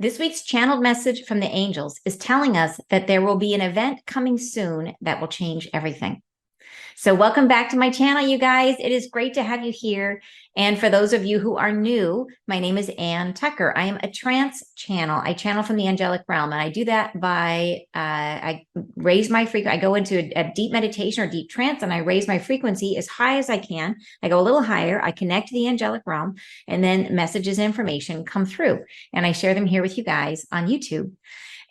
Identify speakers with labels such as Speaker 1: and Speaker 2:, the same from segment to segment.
Speaker 1: This week's channeled message from the angels is telling us that there will be an event coming soon that will change everything. So welcome back to my channel, you guys. It is great to have you here. And for those of you who are new, my name is Ann Tucker. I am a trance channel. I channel from the angelic realm, and I do that by I raise my frequency. I go into a deep meditation or deep trance, and I raise my frequency as high as I can. I go a little higher. I connect to the angelic realm, and then messages and information come through, and I share them here with you guys on YouTube.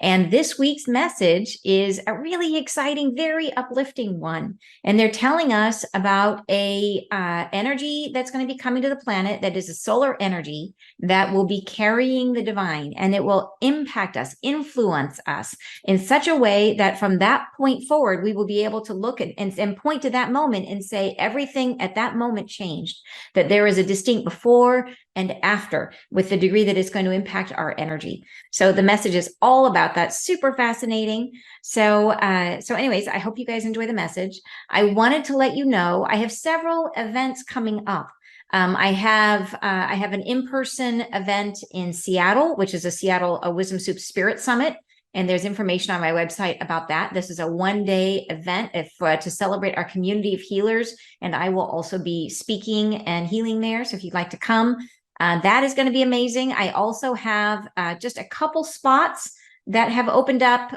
Speaker 1: And this week's message is a really exciting, very uplifting one. And they're telling us about a energy that's going to be coming to the planet that is a solar energy that will be carrying the divine, and it will impact us, influence us in such a way that from that point forward, we will be able to look at and point to that moment and say everything at that moment changed, that there is a distinct before and after with the degree that it's going to impact our energy. So the message is all about that. Super fascinating. So anyways, I hope you guys enjoy the message. I wanted to let you know I have several events coming up. I have an in-person event in Seattle, which is a Wisdom Soup Spirit Summit. And there's information on my website about that. This is a one-day event to celebrate our community of healers. And I will also be speaking and healing there. So if you'd like to come, that is going to be amazing. I also have just a couple spots that have opened up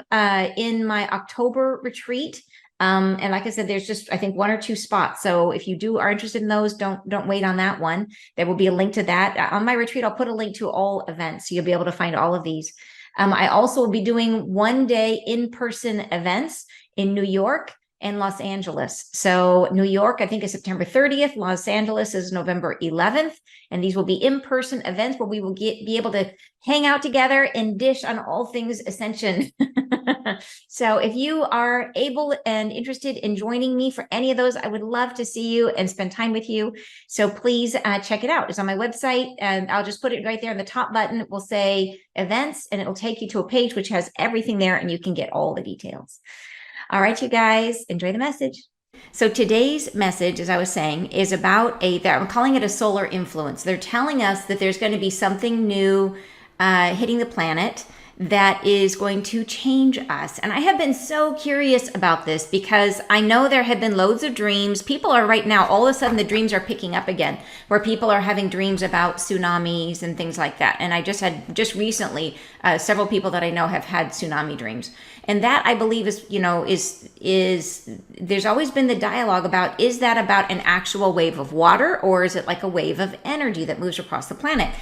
Speaker 1: in my October retreat. And like I said, there's just, I think, one or two spots. So if you are interested in those, don't wait on that one. There will be a link to that. On my retreat, I'll put a link to all events, so you'll be able to find all of these. I also will be doing one-day in-person events in New York and Los Angeles. So New York, I think, is September 30th. Los Angeles is November 11th. And these will be in-person events where we will be able to hang out together and dish on all things ascension. So if you are able and interested in joining me for any of those, I would love to see you and spend time with you. So please check it out. It's on my website, and I'll just put it right there in the top button. It will say events, and it will take you to a page which has everything there, and you can get all the details. All right, you guys, enjoy the message. So today's message, as I was saying, is about I'm calling it a solar influence. They're telling us that there's going to be something new hitting the planet that is going to change us. And I have been so curious about this because I know there have been loads of dreams. People are right now, all of a sudden the dreams are picking up again, where people are having dreams about tsunamis and things like that. And I just recently, several people that I know have had tsunami dreams. And that, I believe, is there's always been the dialogue about, is that about an actual wave of water, or is it like a wave of energy that moves across the planet?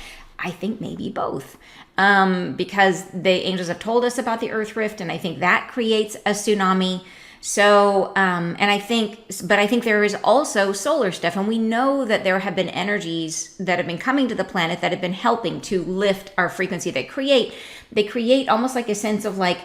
Speaker 1: I think maybe both, because the angels have told us about the earth rift, and I think that creates a tsunami. So, I think there is also solar stuff, and we know that there have been energies that have been coming to the planet that have been helping to lift our frequency. They create almost like a sense of like,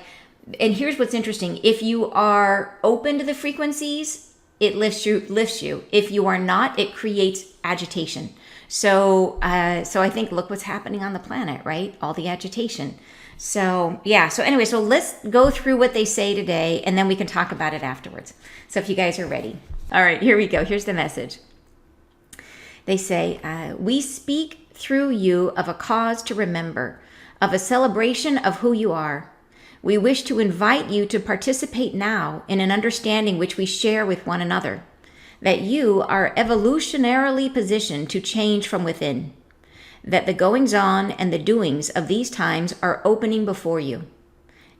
Speaker 1: and here's what's interesting: if you are open to the frequencies, it lifts you. If you are not, it creates agitation. So I think, look what's happening on the planet, right? All the agitation. So yeah. So anyway, so let's go through what they say today, and then we can talk about it afterwards. So if you guys are ready. All right, here we go. Here's the message. They say, we speak through you of a cause to remember, of a celebration of who you are. We wish to invite you to participate now in an understanding which we share with one another, that you are evolutionarily positioned to change from within, that the goings-on and the doings of these times are opening before you.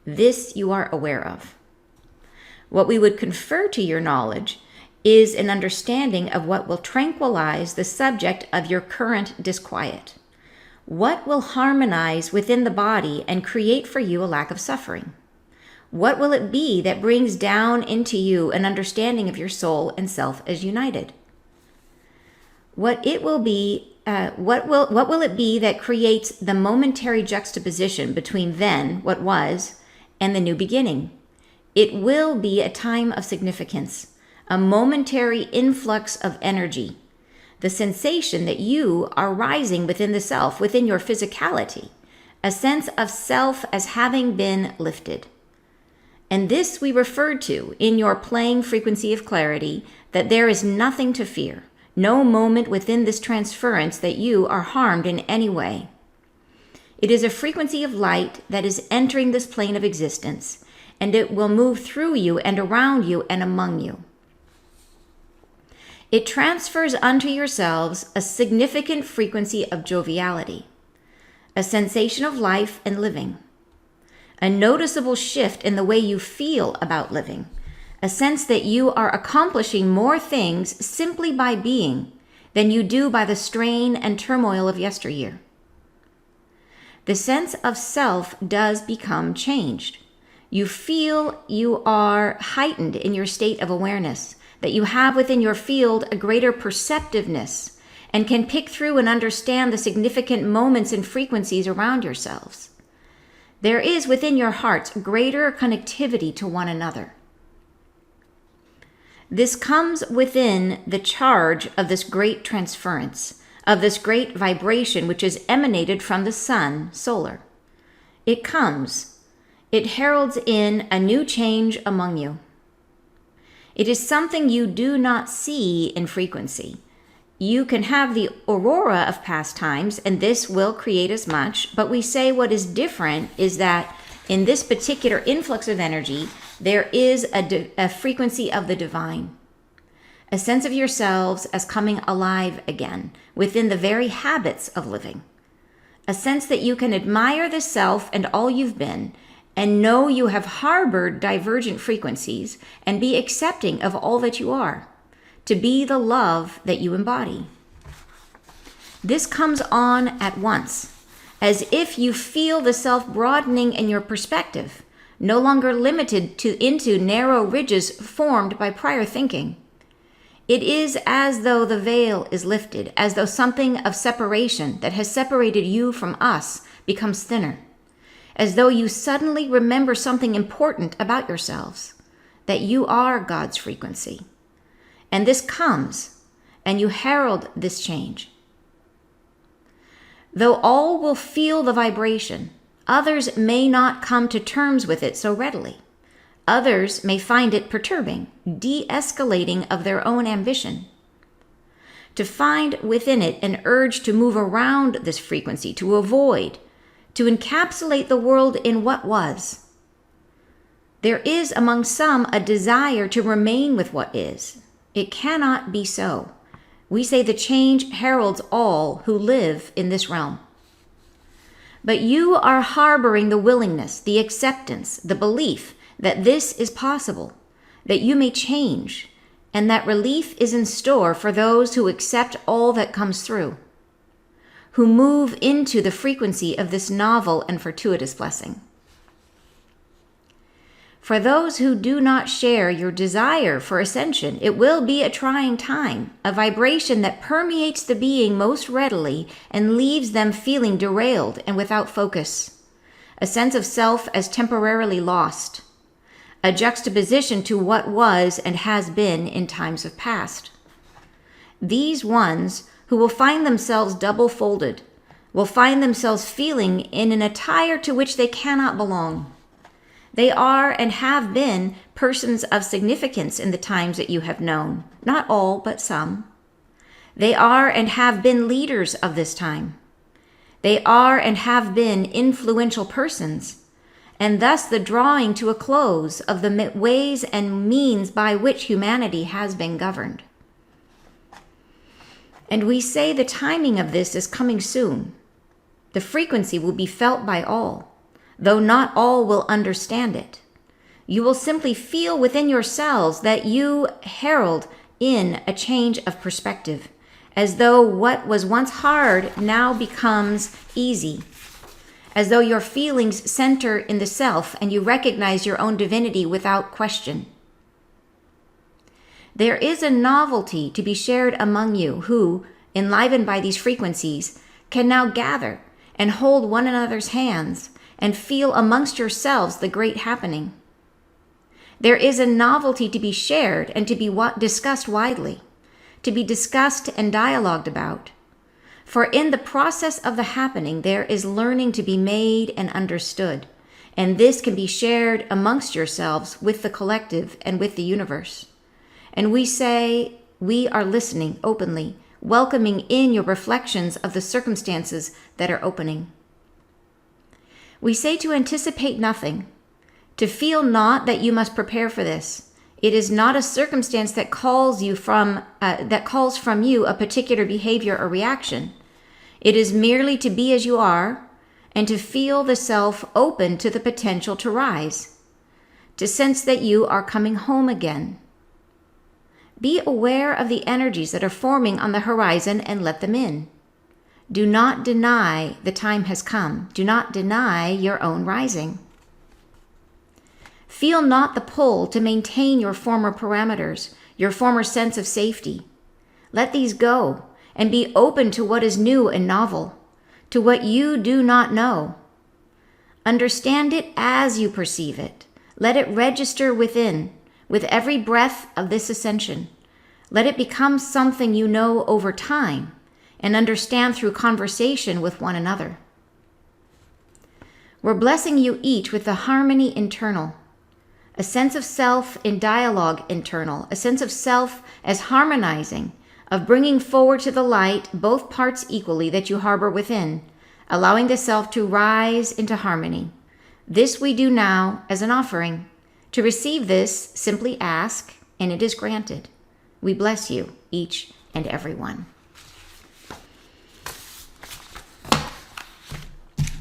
Speaker 1: This you are aware of. What we would confer to your knowledge is an understanding of what will tranquilize the subject of your current disquiet. What will harmonize within the body and create for you a lack of suffering? What will it be that brings down into you an understanding of your soul and self as united? What will it be that creates the momentary juxtaposition between then, what was, and the new beginning? It will be a time of significance, a momentary influx of energy, the sensation that you are rising within the self, within your physicality, a sense of self as having been lifted. And this we referred to in your playing frequency of clarity, that there is nothing to fear, no moment within this transference that you are harmed in any way. It is a frequency of light that is entering this plane of existence, and it will move through you and around you and among you. It transfers unto yourselves a significant frequency of joviality, a sensation of life and living, a noticeable shift in the way you feel about living, a sense that you are accomplishing more things simply by being than you do by the strain and turmoil of yesteryear. The sense of self does become changed. You feel you are heightened in your state of awareness, that you have within your field a greater perceptiveness and can pick through and understand the significant moments and frequencies around yourselves. There is within your hearts greater connectivity to one another. This comes within the charge of this great transference, of this great vibration which is emanated from the sun, solar. It comes. It heralds in a new change among you. It is something you do not see in frequency. You can have the aurora of past times, and this will create as much, but we say what is different is that in this particular influx of energy, there is a frequency of the divine, a sense of yourselves as coming alive again within the very habits of living, a sense that you can admire the self and all you've been, and know you have harbored divergent frequencies and be accepting of all that you are, to be the love that you embody. This comes on at once, as if you feel the self broadening in your perspective, no longer limited into narrow ridges formed by prior thinking. It is as though the veil is lifted, as though something of separation that has separated you from us becomes thinner, as though you suddenly remember something important about yourselves, that you are God's frequency. And this comes, and you herald this change. Though all will feel the vibration, others may not come to terms with it so readily. Others may find it perturbing, de-escalating of their own ambition. To find within it an urge to move around this frequency, to avoid, to encapsulate the world in what was. There is among some a desire to remain with what is. It cannot be so. We say the change heralds all who live in this realm. But you are harboring the willingness, the acceptance, the belief that this is possible, that you may change, and that relief is in store for those who accept all that comes through, who move into the frequency of this novel and fortuitous blessing. For those who do not share your desire for ascension, it will be a trying time, a vibration that permeates the being most readily and leaves them feeling derailed and without focus, a sense of self as temporarily lost, a juxtaposition to what was and has been in times of past. These ones who will find themselves double-folded, will find themselves feeling in an attire to which they cannot belong. They are and have been persons of significance in the times that you have known, not all, but some. They are and have been leaders of this time. They are and have been influential persons, and thus the drawing to a close of the ways and means by which humanity has been governed. And we say the timing of this is coming soon. The frequency will be felt by all, though not all will understand it. You will simply feel within yourselves that you herald in a change of perspective, as though what was once hard now becomes easy, as though your feelings center in the self and you recognize your own divinity without question. There is a novelty to be shared among you who, enlivened by these frequencies, can now gather and hold one another's hands and feel amongst yourselves the great happening. There is a novelty to be shared and to be discussed widely, to be discussed and dialogued about. For in the process of the happening, there is learning to be made and understood, and this can be shared amongst yourselves with the collective and with the universe. And we say, we are listening openly, welcoming in your reflections of the circumstances that are opening. We say to anticipate nothing, to feel not that you must prepare for this. It is not a circumstance that calls from you a particular behavior or reaction. It is merely to be as you are and to feel the self open to the potential to rise, to sense that you are coming home again. Be aware of the energies that are forming on the horizon and let them in. Do not deny the time has come. Do not deny your own rising. Feel not the pull to maintain your former parameters, your former sense of safety. Let these go and be open to what is new and novel, to what you do not know. Understand it as you perceive it. Let it register within, with every breath of this ascension. Let it become something you know over time and understand through conversation with one another. We're blessing you each with the harmony internal, a sense of self in dialogue internal, a sense of self as harmonizing, of bringing forward to the light both parts equally that you harbor within, allowing the self to rise into harmony. This we do now as an offering. To receive this, simply ask, and it is granted. We bless you, each and every one.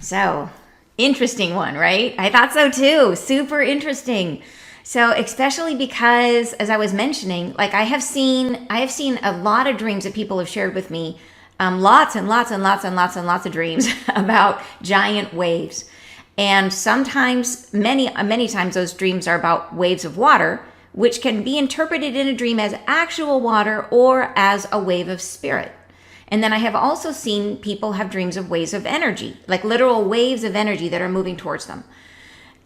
Speaker 1: So, interesting one, right? I thought so too. Super interesting. So, especially because, as I was mentioning, like I have seen a lot of dreams that people have shared with me, lots and lots of dreams about giant waves. And sometimes, many times, those dreams are about waves of water, which can be interpreted in a dream as actual water or as a wave of spirit. And then I have also seen people have dreams of waves of energy, like literal waves of energy that are moving towards them.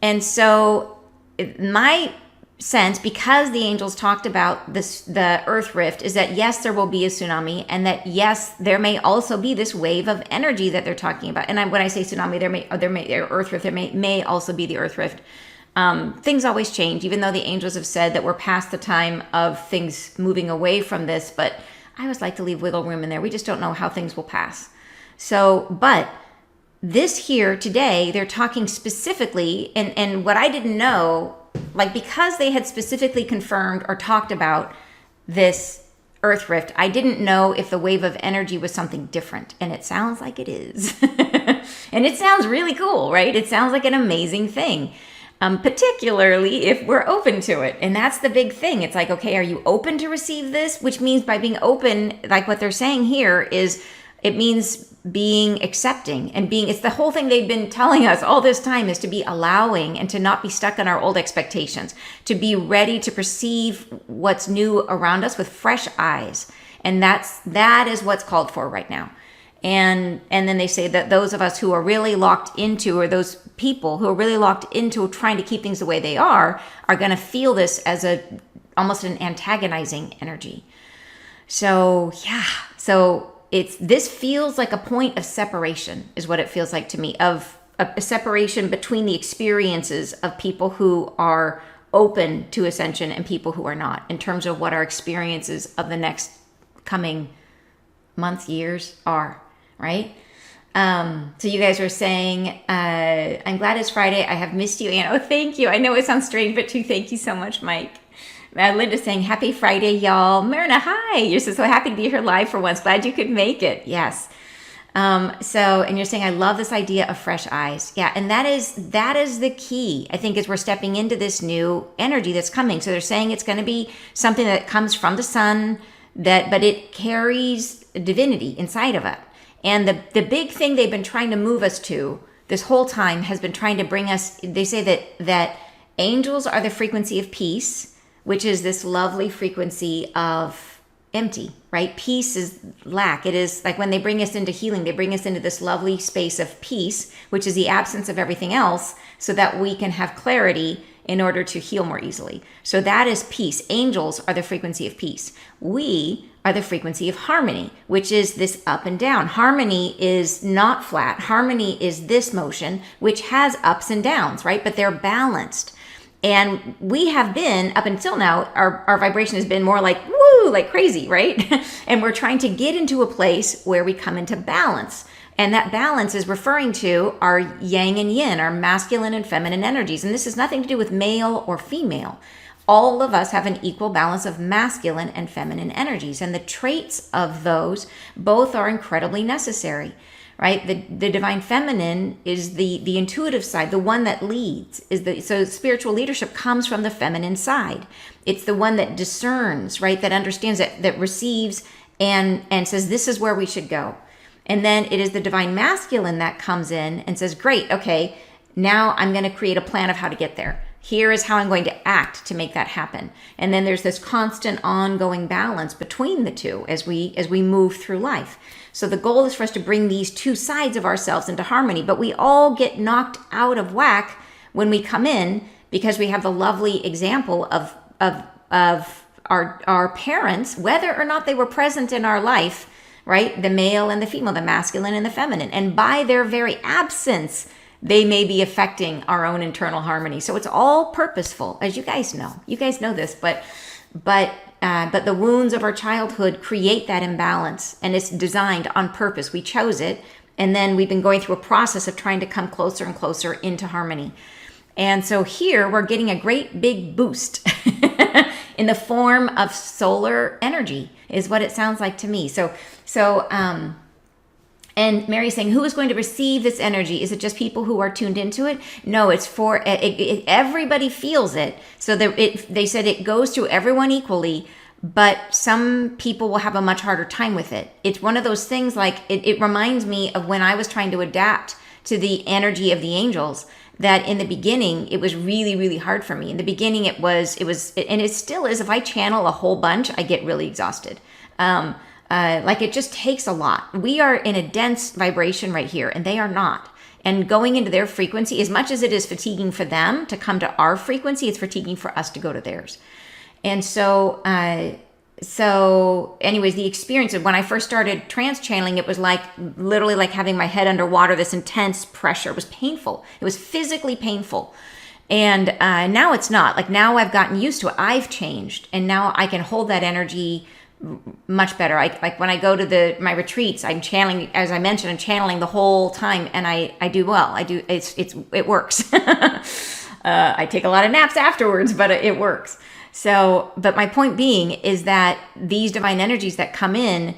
Speaker 1: And so my sense, because the angels talked about this, the earth rift, is that yes, there will be a tsunami, and that yes, there may also be this wave of energy that they're talking about. And when I say tsunami, there may earth rift, there may also be the earth rift. Things always change, even though the angels have said that we're past the time of things moving away from this, but I always like to leave wiggle room in there. We just don't know how things will pass. So, but this here today, they're talking specifically, and what I didn't know, like because they had specifically confirmed or talked about this earth rift, I didn't know if the wave of energy was something different. And it sounds like it is. And it sounds really cool, right? It sounds like an amazing thing. Particularly if we're open to it. And that's the big thing. It's like, okay, are you open to receive this? Which means by being open, like what they're saying here is, it means being accepting and it's the whole thing they've been telling us all this time, is to be allowing and to not be stuck in our old expectations, to be ready to perceive what's new around us with fresh eyes. And that is what's called for right now. And then they say that those of us who are really locked into, or those people who are really locked into trying to keep things the way they are going to feel this as almost an antagonizing energy. So yeah, so this feels like a point of separation, is what it feels like to me, of a separation between the experiences of people who are open to ascension and people who are not, in terms of what our experiences of the next coming months, years are. Right? So you guys are saying, I'm glad it's Friday. I have missed you, Anne. Oh, thank you. I know it sounds strange, but thank you so much, Mike. Linda's saying, happy Friday, y'all. Myrna, hi. You're so happy to be here live for once. Glad you could make it. Yes. And you're saying, I love this idea of fresh eyes. Yeah. And that is the key, I think, as we're stepping into this new energy that's coming. So they're saying it's going to be something that comes from the sun, but it carries divinity inside of it. And the big thing they've been trying to move us to this whole time has been trying to bring us, they say that angels are the frequency of peace, which is this lovely frequency of empty, right? Peace is lack. It is like when they bring us into healing, they bring us into this lovely space of peace, which is the absence of everything else, so that we can have clarity in order to heal more easily. So that is peace. Angels are the frequency of peace. We are the frequency of harmony, which is this up and down. Harmony is not flat. Harmony is this motion, which has ups and downs, right? But they're balanced. And we have been, up until now, our vibration has been more like, woo, like crazy, right? And we're trying to get into a place where we come into balance. And that balance is referring to our yang and yin, our masculine and feminine energies. And this has nothing to do with male or female. All of us have an equal balance of masculine and feminine energies. And the traits of those both are incredibly necessary, right? The divine feminine is the intuitive side, the one that leads. So spiritual leadership comes from the feminine side. It's the one that discerns, right? That understands, that receives and says, this is where we should go. And then it is the divine masculine that comes in and says, great, okay, now I'm going to create a plan of how to get there. Here is how I'm going to act to make that happen. And then there's this constant ongoing balance between the two as we move through life. So the goal is for us to bring these two sides of ourselves into harmony, but we all get knocked out of whack when we come in, because we have the lovely example of our parents, whether or not they were present in our life, right? The male and the female, the masculine and the feminine. And by their very absence, they may be affecting our own internal harmony. So it's all purposeful, as you guys know. You guys know this, but the wounds of our childhood create that imbalance, and it's designed on purpose. We chose it, and then we've been going through a process of trying to come closer and closer into harmony. And so here we're getting a great big boost in the form of solar energy, is what it sounds like to me. And Mary's saying, who is going to receive this energy? Is it just people who are tuned into it? No, it's for everybody feels it. So they said it goes to everyone equally, but some people will have a much harder time with it. It's one of those things, like it reminds me of when I was trying to adapt to the energy of the angels, that in the beginning, it was really, really hard for me. In the beginning, it was, and it still is. If I channel a whole bunch, I get really exhausted. Like it just takes a lot. We are in a dense vibration right here, and they are not. And going into their frequency, as much as it is fatiguing for them to come to our frequency, it's fatiguing for us to go to theirs. And so anyways, the experience of when I first started trance channeling, it was like literally like having my head underwater, this intense pressure. It was painful. It was physically painful. And now it's not. Like now I've gotten used to it. I've changed. And now I can hold that energy much better. Like when I go to my retreats, I'm channeling, as I mentioned, I'm channeling the whole time, and I do well. It works. I take a lot of naps afterwards, but it works. So, but my point being is that these divine energies that come in,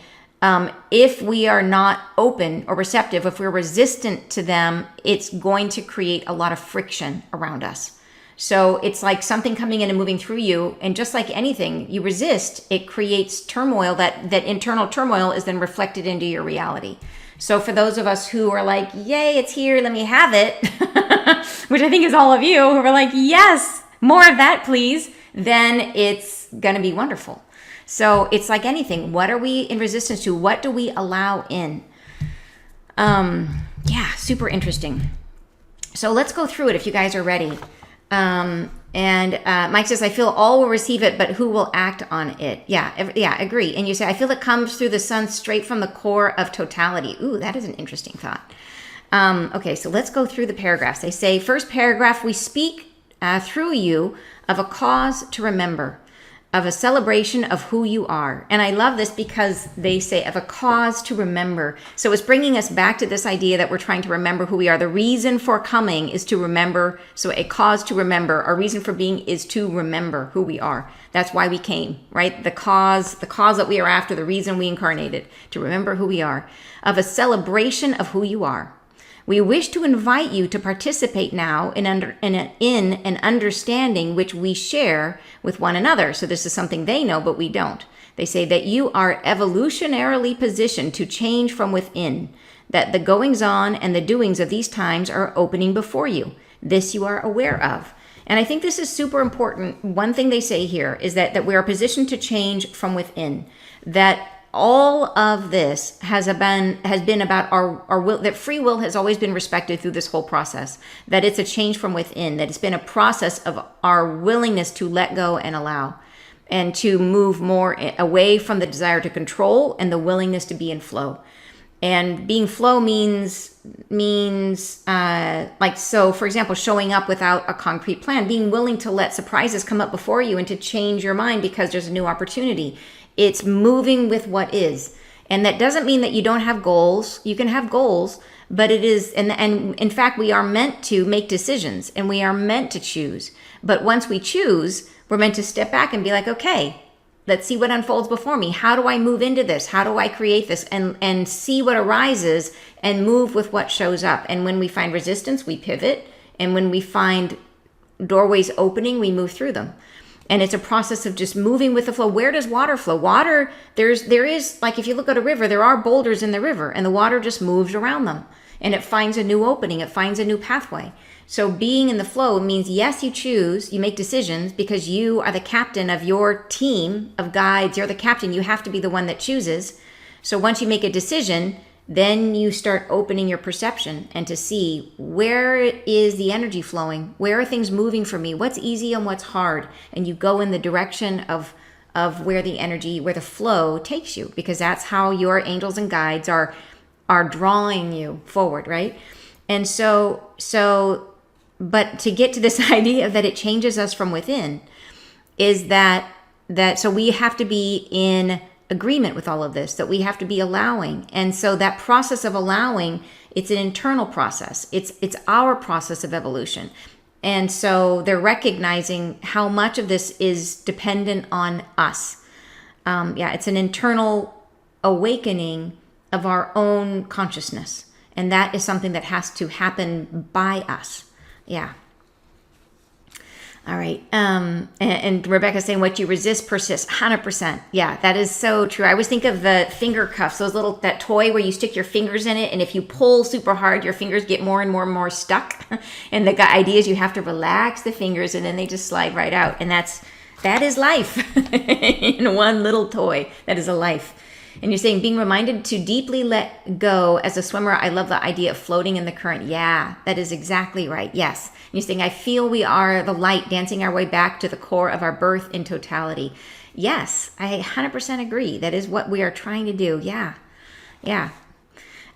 Speaker 1: if we are not open or receptive, if we're resistant to them, it's going to create a lot of friction around us. So it's like something coming in and moving through you. And just like anything you resist, it creates turmoil. That internal turmoil is then reflected into your reality. So for those of us who are like, yay, it's here, let me have it, which I think is all of you who are like, yes, more of that, please, then it's going to be wonderful. So it's like anything. What are we in resistance to? What do we allow in? Yeah, super interesting. So let's go through it if you guys are ready. Mike says, I feel all will receive it, but who will act on it? Yeah, agree. And you say, I feel it comes through the sun straight from the core of totality. Ooh, that is an interesting thought. Okay, so let's go through the paragraphs. They say, first paragraph, we speak through you of a cause to remember, of a celebration of who you are. And I love this because they say of a cause to remember. So it's bringing us back to this idea that we're trying to remember who we are. The reason for coming is to remember. So a cause to remember, our reason for being is to remember who we are. That's why we came, right? The cause that we are after, the reason we incarnated, to remember who we are, of a celebration of who you are. We wish to invite you to participate now in an understanding which we share with one another. So this is something they know, but we don't. They say that you are evolutionarily positioned to change from within, that the goings on and the doings of these times are opening before you. This you are aware of. And I think this is super important. One thing they say here is that we are positioned to change from within, that all of this has been about our will, that free will has always been respected through this whole process, that it's a change from within, that it's been a process of our willingness to let go and allow, and to move more away from the desire to control and the willingness to be in flow. And being flow means like, so for example, showing up without a concrete plan, being willing to let surprises come up before you and to change your mind because there's a new opportunity. It's moving with what is. And that doesn't mean that you don't have goals. You can have goals, but it is, and in fact, we are meant to make decisions and we are meant to choose. But once we choose, we're meant to step back and be like, okay, let's see what unfolds before me. How do I move into this? How do I create this? And see what arises and move with what shows up. And when we find resistance, we pivot. And when we find doorways opening, we move through them. And it's a process of just moving with the flow. Where does water flow? Water, there is, like if you look at a river, there are boulders in the river and the water just moves around them and it finds a new opening. It finds a new pathway. So being in the flow means, yes, you choose, you make decisions because you are the captain of your team of guides. You're the captain. You have to be the one that chooses. So once you make a decision, then you start opening your perception and to see where is the energy flowing, where are things moving for me, what's easy and what's hard, and you go in the direction of where the energy, where the flow takes you, because that's how your angels and guides are drawing you forward, right? And but to get to this idea that it changes us from within is that so we have to be in agreement with all of this, that we have to be allowing. And so that process of allowing, it's an internal process. It's our process of evolution. And so they're recognizing how much of this is dependent on us. It's an internal awakening of our own consciousness. And that is something that has to happen by us. Yeah. All right. And Rebecca's saying what you resist persists. 100%. Yeah, that is so true. I always think of the finger cuffs, that toy where you stick your fingers in it. And if you pull super hard, your fingers get more and more and more stuck. And the idea is you have to relax the fingers and then they just slide right out. And that is life in one little toy. That is a life. And you're saying being reminded to deeply let go as a swimmer. I love the idea of floating in the current. Yeah, that is exactly right. Yes. And you're saying, I feel we are the light dancing our way back to the core of our birth in totality. Yes, I 100% agree. That is what we are trying to do. Yeah. Yeah.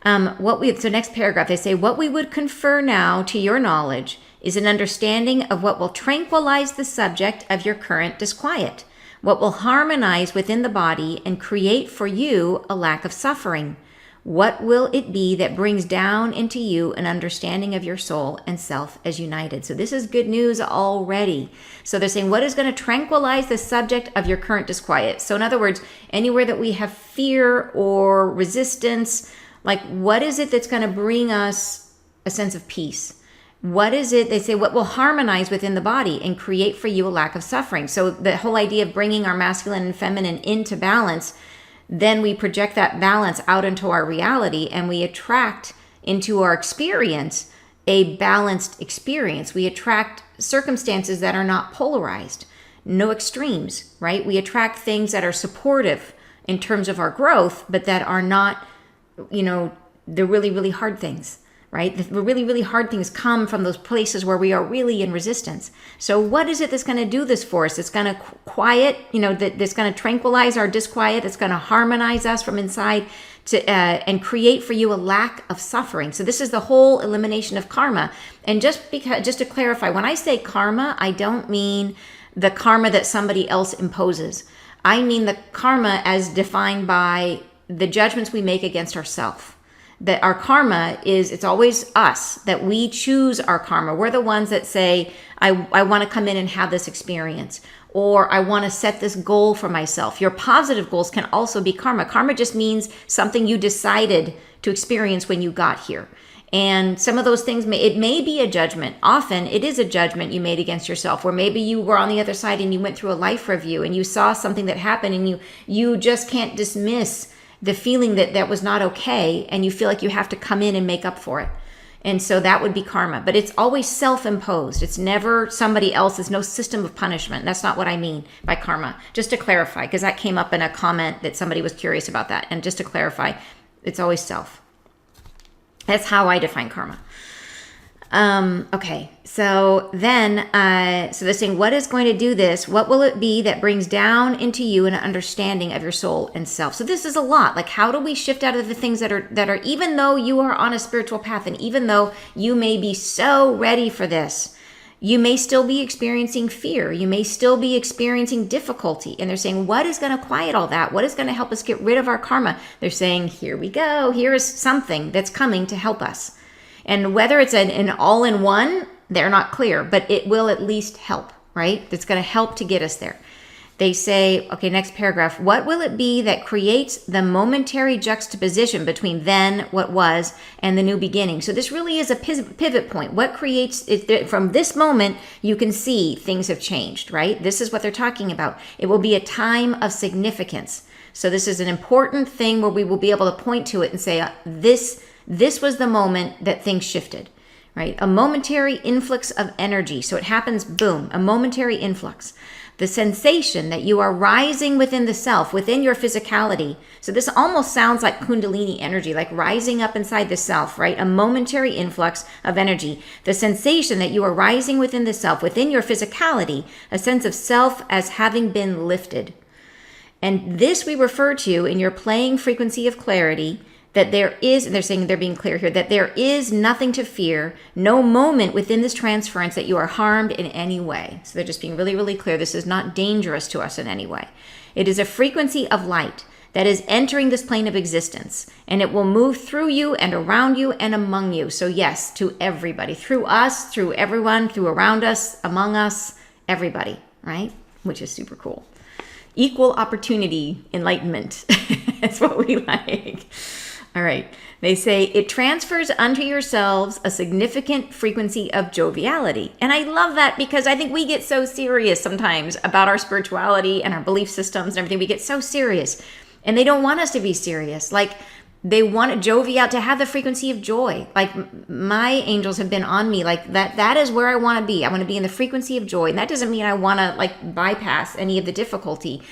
Speaker 1: So next paragraph, they say, what we would confer now to your knowledge is an understanding of what will tranquilize the subject of your current disquiet, what will harmonize within the body and create for you a lack of suffering. What will it be that brings down into you an understanding of your soul and self as united? So this is good news already. So they're saying, what is going to tranquilize the subject of your current disquiet? So in other words, anywhere that we have fear or resistance, like what is it that's going to bring us a sense of peace? What is it? They say, what will harmonize within the body and create for you a lack of suffering? So the whole idea of bringing our masculine and feminine into balance, then we project that balance out into our reality and we attract into our experience a balanced experience. We attract circumstances that are not polarized, no extremes, right? We attract things that are supportive in terms of our growth, but that are not, the really, really hard things. Right? The really, really hard things come from those places where we are really in resistance. So what is it that's going to do this for us? It's going to quiet, that's going to tranquilize our disquiet. It's going to harmonize us from inside and create for you a lack of suffering. So this is the whole elimination of karma. And just to clarify, when I say karma, I don't mean the karma that somebody else imposes. I mean the karma as defined by the judgments we make against ourselves. That our karma it's always us, that we choose our karma. We're the ones that say, I want to come in and have this experience, or I want to set this goal for myself. Your positive goals can also be karma. Karma just means something you decided to experience when you got here. And some of those things, it may be a judgment. Often it is a judgment you made against yourself, where maybe you were on the other side and you went through a life review and you saw something that happened and you just can't dismiss the feeling that was not okay, and you feel like you have to come in and make up for it. And so that would be karma, but it's always self-imposed. It's never somebody else. There's no system of punishment. That's not what I mean by karma. Just to clarify, because that came up in a comment that somebody was curious about that. And just to clarify, it's always self. That's how I define karma. Okay, so then, so they're saying, what is going to do this? What will it be that brings down into you an understanding of your soul and self? So this is a lot. Like, how do we shift out of the things that are, even though you are on a spiritual path, and even though you may be so ready for this, you may still be experiencing fear. You may still be experiencing difficulty. And they're saying, what is going to quiet all that? What is going to help us get rid of our karma? They're saying, here we go. Here is something that's coming to help us. And whether it's an all-in-one, they're not clear, but it will at least help, right? It's going to help to get us there. They say, okay, next paragraph, what will it be that creates the momentary juxtaposition between then, what was, and the new beginning? So this really is a pivot point. What creates it from this moment, you can see things have changed, right? This is what they're talking about. It will be a time of significance. So this is an important thing where we will be able to point to it and say, this was the moment that things shifted, right? A momentary influx of energy. So it happens, boom, a momentary influx. The sensation that you are rising within the self, within your physicality. So this almost sounds like Kundalini energy, like rising up inside the self, right? A momentary influx of energy. The sensation that you are rising within the self, within your physicality, a sense of self as having been lifted. And this we refer to in your playing frequency of clarity, that there is, and they're saying they're being clear here, that there is nothing to fear, no moment within this transference that you are harmed in any way. So they're just being really, really clear. This is not dangerous to us in any way. It is a frequency of light that is entering this plane of existence, and it will move through you and around you and among you. So yes, to everybody, through us, through everyone, through around us, among us, everybody, right? Which is super cool. Equal opportunity enlightenment. That's what we like. All right. They say it transfers unto yourselves a significant frequency of joviality. And I love that because I think we get so serious sometimes about our spirituality and our belief systems and everything. We get so serious and they don't want us to be serious. Like they want jovial to have the frequency of joy. Like my angels have been on me like that is where I want to be. I want to be in the frequency of joy. And that doesn't mean I want to like bypass any of the difficulty.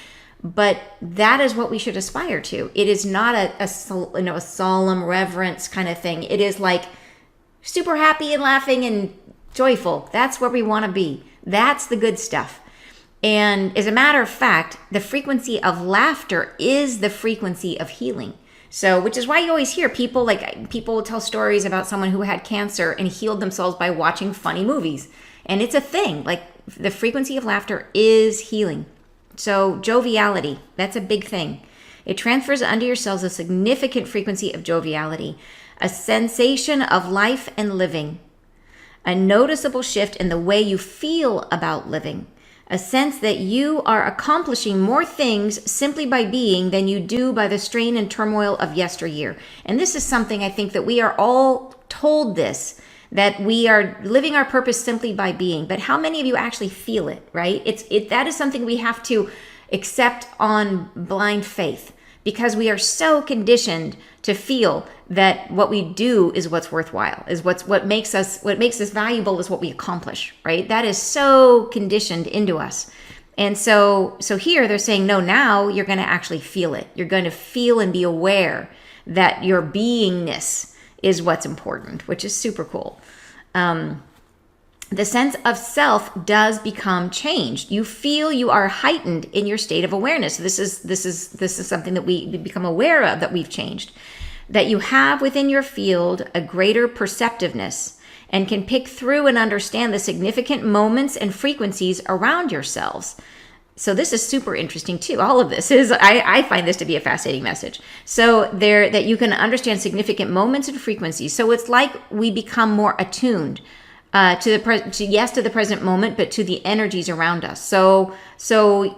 Speaker 1: But that is what we should aspire to. It is not a solemn reverence kind of thing. It is like super happy and laughing and joyful. That's where we want to be. That's the good stuff. And as a matter of fact, the frequency of laughter is the frequency of healing. So, which is why you always hear people will tell stories about someone who had cancer and healed themselves by watching funny movies. And it's a thing. Like the frequency of laughter is healing. So joviality, that's a big thing. It transfers unto yourselves a significant frequency of joviality, a sensation of life and living, a noticeable shift in the way you feel about living, a sense that you are accomplishing more things simply by being than you do by the strain and turmoil of yesteryear. And this is something I think that we are all told this, that we are living our purpose simply by being. But how many of you actually feel it, right? That is something we have to accept on blind faith because we are so conditioned to feel that what we do is what's worthwhile, is what makes us valuable is what we accomplish, right? That is so conditioned into us. And so here they're saying, no, now you're going to actually feel it. You're going to feel and be aware that your beingness is what's important, which is super cool. The sense of self does become changed. You feel you are heightened in your state of awareness. This is something that we become aware of, that we've changed. That you have within your field a greater perceptiveness and can pick through and understand the significant moments and frequencies around yourselves. So this is super interesting too. All of this is, I find this to be a fascinating message. So that you can understand significant moments and frequencies. So it's like we become more attuned to the present moment, but to the energies around us. So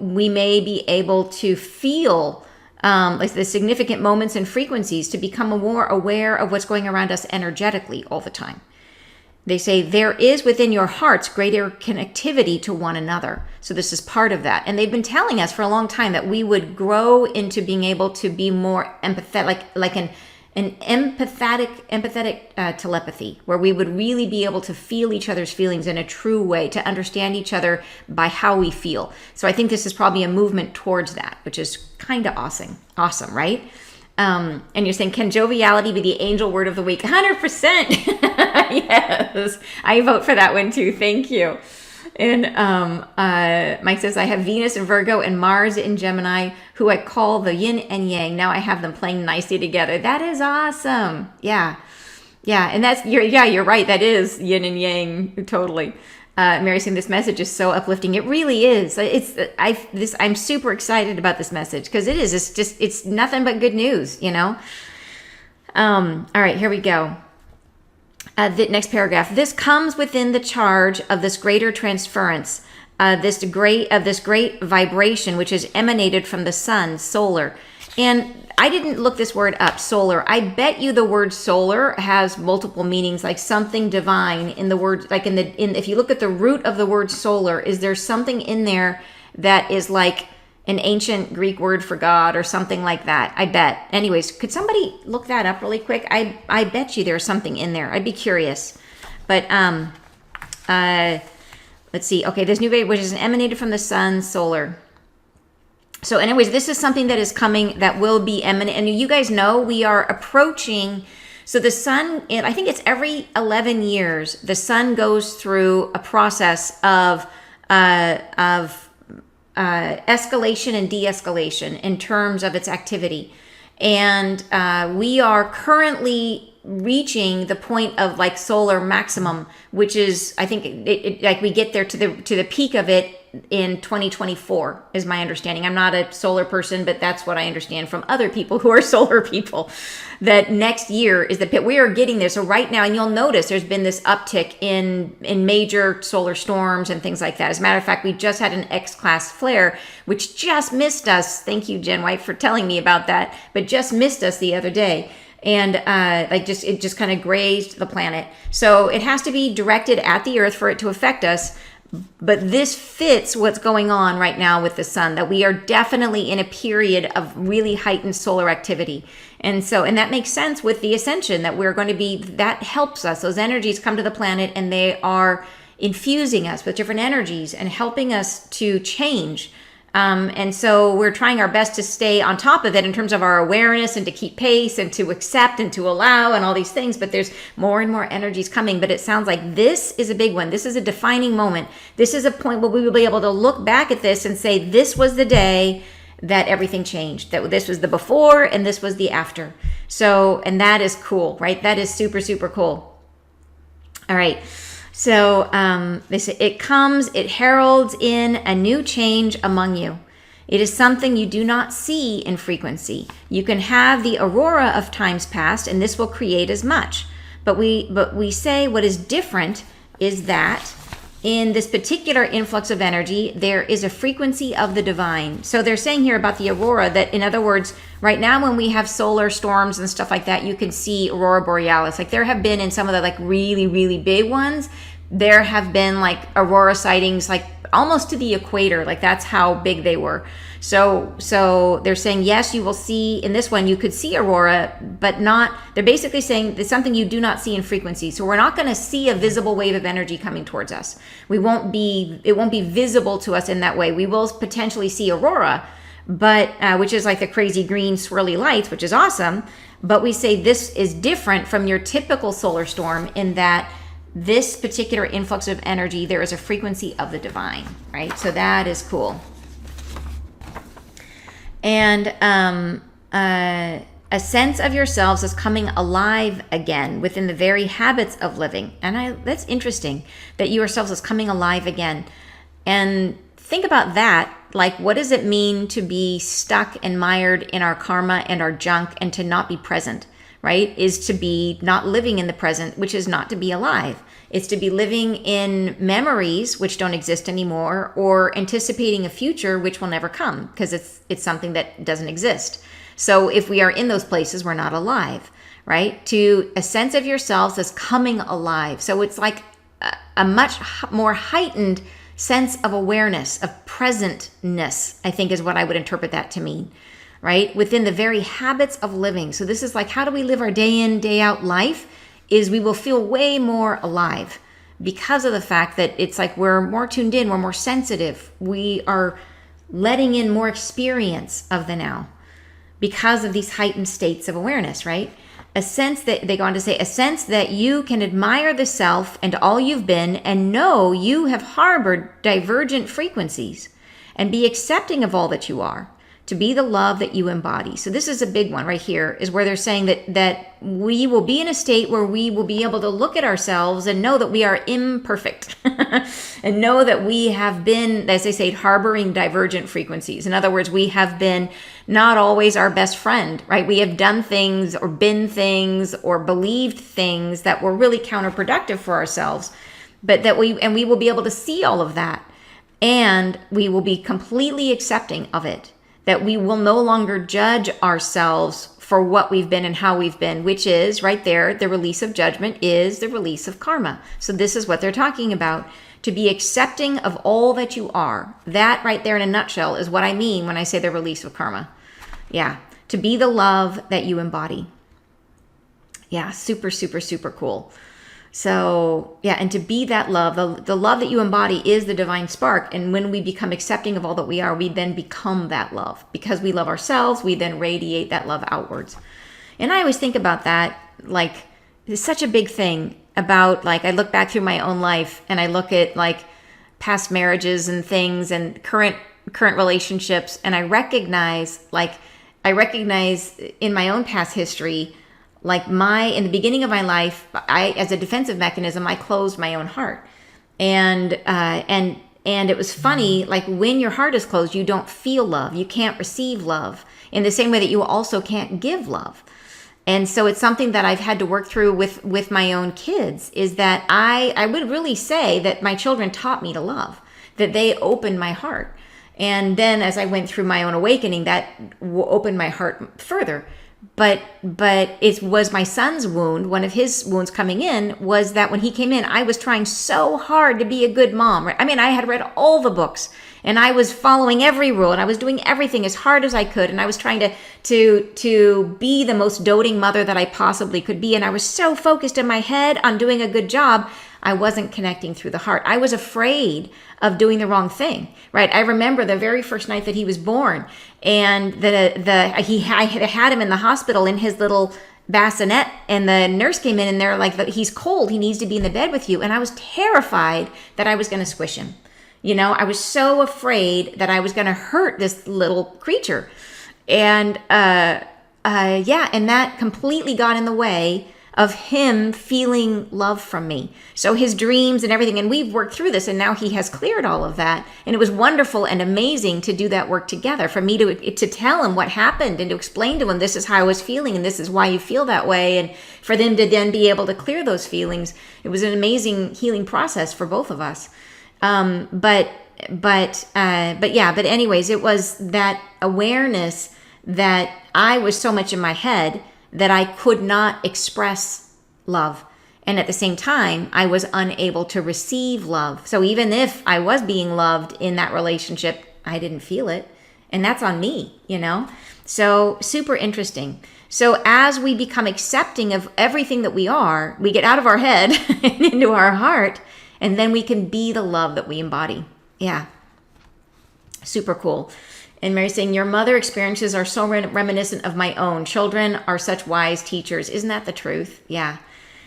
Speaker 1: we may be able to feel like the significant moments and frequencies to become more aware of what's going around us energetically all the time. They say there is within your hearts greater connectivity to one another. So this is part of that. And they've been telling us for a long time that we would grow into being able to be more empathetic, like an empathetic telepathy, where we would really be able to feel each other's feelings in a true way, to understand each other by how we feel. So I think this is probably a movement towards that, which is kind of awesome, right? And you're saying, can joviality be the angel word of the week? 100%. Yes, I vote for that one too. Thank you. And Mike says, I have Venus in Virgo and Mars in Gemini, who I call the yin and yang. Now I have them playing nicely together. That is awesome. Yeah. Yeah, and you're right. That is yin and yang, totally. Mary saying this message is so uplifting. It really is. I'm super excited about this message because it is. It's nothing but good news, you know. All right, here we go. The next paragraph. This comes within the charge of this greater transference, this great vibration which is emanated from the sun, solar. And I didn't look this word up, solar. I bet you the word solar has multiple meanings, like something divine in the word, like if you look at the root of the word solar, is there something in there that is like an ancient Greek word for God or something like that? I bet. Anyways, could somebody look that up really quick? I bet you there's something in there. I'd be curious. But let's see. Okay, this new wave, which is emanated from the sun, solar. So anyways, this is something that is coming that will be eminent. And you guys know we are approaching. So the sun, I think it's every 11 years, the sun goes through a process of escalation and de-escalation in terms of its activity. And we are currently reaching the point of like solar maximum, which is, I think like we get there to the peak of it in 2024 is my understanding. I'm not a solar person, but that's what I understand from other people who are solar people, that next year is the pit. We are getting there. So right now, and you'll notice there's been this uptick in major solar storms and things like that. As a matter of fact, we just had an X-class flare, which just missed us. Thank you, Jen White, for telling me about that, but just missed us the other day. And it just kind of grazed the planet. So it has to be directed at the Earth for it to affect us. But this fits what's going on right now with the sun, that we are definitely in a period of really heightened solar activity. And that makes sense with the ascension, that we're going to be, that helps us. Those energies come to the planet and they are infusing us with different energies and helping us to change. And so we're trying our best to stay on top of it in terms of our awareness and to keep pace and to accept and to allow and all these things. But there's more and more energies coming. But it sounds like this is a big one. This is a defining moment. This is a point where we will be able to look back at this and say, this was the day that everything changed, that this was the before and this was the after. So, and that is cool, right? That is super, super cool. All right. So they say it heralds in a new change among you. It is something you do not see in frequency. You can have the aurora of times past, and this will create as much. But we say what is different is that in this particular influx of energy, there is a frequency of the divine. So they're saying here about the aurora that, in other words, right now when we have solar storms and stuff like that, you can see aurora borealis. Like there have been in some of the like really, really big ones, there have been like aurora sightings like almost to the equator. Like that's how big they were. So they're saying, yes, you will see in this one, you could see aurora, but not, they're basically saying it's something you do not see in frequency. So we're not going to see a visible wave of energy coming towards us. It won't be visible to us in that way. We will potentially see aurora, but which is like the crazy green swirly lights, which is awesome. But we say this is different from your typical solar storm in that this particular influx of energy, there is a frequency of the divine, right? So that is cool. And a sense of yourselves as coming alive again within the very habits of living. And that's interesting, that you yourselves as coming alive again. And think about that. Like, what does it mean to be stuck and mired in our karma and our junk and to not be present, right? Is to be not living in the present, which is not to be alive. It's to be living in memories which don't exist anymore, or anticipating a future which will never come because it's something that doesn't exist. So if we are in those places, we're not alive, right? To a sense of yourselves as coming alive. So it's like a much more heightened sense of awareness, of presentness, I think is what I would interpret that to mean, right? Within the very habits of living. So this is like, how do we live our day in, day out life? Is we will feel way more alive because of the fact that it's like we're more tuned in, we're more sensitive, we are letting in more experience of the now because of these heightened states of awareness, right? A sense that, they go on to say, a sense that you can admire the self and all you've been and know you have harbored divergent frequencies and be accepting of all that you are. to be the love that you embody. So this is a big one right here, is where they're saying that we will be in a state where we will be able to look at ourselves and know that we are imperfect and know that we have been, as they say, harboring divergent frequencies. In other words, we have been not always our best friend, right? We have done things or been things or believed things that were really counterproductive for ourselves, but that we will be able to see all of that, and we will be completely accepting of it. That we will no longer judge ourselves for what we've been and how we've been, which is right there, the release of judgment is the release of karma. So this is what they're talking about, to be accepting of all that you are. That right there in a nutshell is what I mean when I say the release of karma. Yeah, to be the love that you embody. Yeah, super, super, super cool. So yeah, and to be that love, the love that you embody is the divine spark. And when we become accepting of all that we are, we then become that love. Because we love ourselves, we then radiate that love outwards. And I always think about that, like, it's such a big thing about, like, I look back through my own life and I look at like past marriages and things and current relationships, and I recognize in my own past history, like in the beginning of my life, as a defensive mechanism, I closed my own heart. And it was funny, like when your heart is closed, you don't feel love. You can't receive love in the same way that you also can't give love. And so it's something that I've had to work through with my own kids, is that I would really say that my children taught me to love, that they opened my heart. And then as I went through my own awakening, that opened my heart further. But it was my son's wound. One of his wounds coming in was that when he came in, I was trying so hard to be a good mom. Right? I mean, I had read all the books and I was following every rule and I was doing everything as hard as I could. And I was trying to be the most doting mother that I possibly could be. And I was so focused in my head on doing a good job, I wasn't connecting through the heart. I was afraid of doing the wrong thing, right? I remember the very first night that he was born, and I had him in the hospital in his little bassinet, and the nurse came in and they're like, he's cold, he needs to be in the bed with you. And I was terrified that I was going to squish him. You know, I was so afraid that I was going to hurt this little creature. And and that completely got in the way of him feeling love from me. So his dreams and everything, and we've worked through this, and now he has cleared all of that. And it was wonderful and amazing to do that work together, for me to tell him what happened and to explain to him, this is how I was feeling and this is why you feel that way, and for them to then be able to clear those feelings. It was an amazing healing process for both of us. But anyways, it was that awareness that I was so much in my head that I could not express love. And at the same time, I was unable to receive love. So even if I was being loved in that relationship, I didn't feel it. And that's on me, you know? So super interesting. So as we become accepting of everything that we are, we get out of our head and into our heart, and then we can be the love that we embody. Yeah. Super cool. And Mary's saying, your mother experiences are so reminiscent of my own. Children are such wise teachers. Isn't that the truth? Yeah.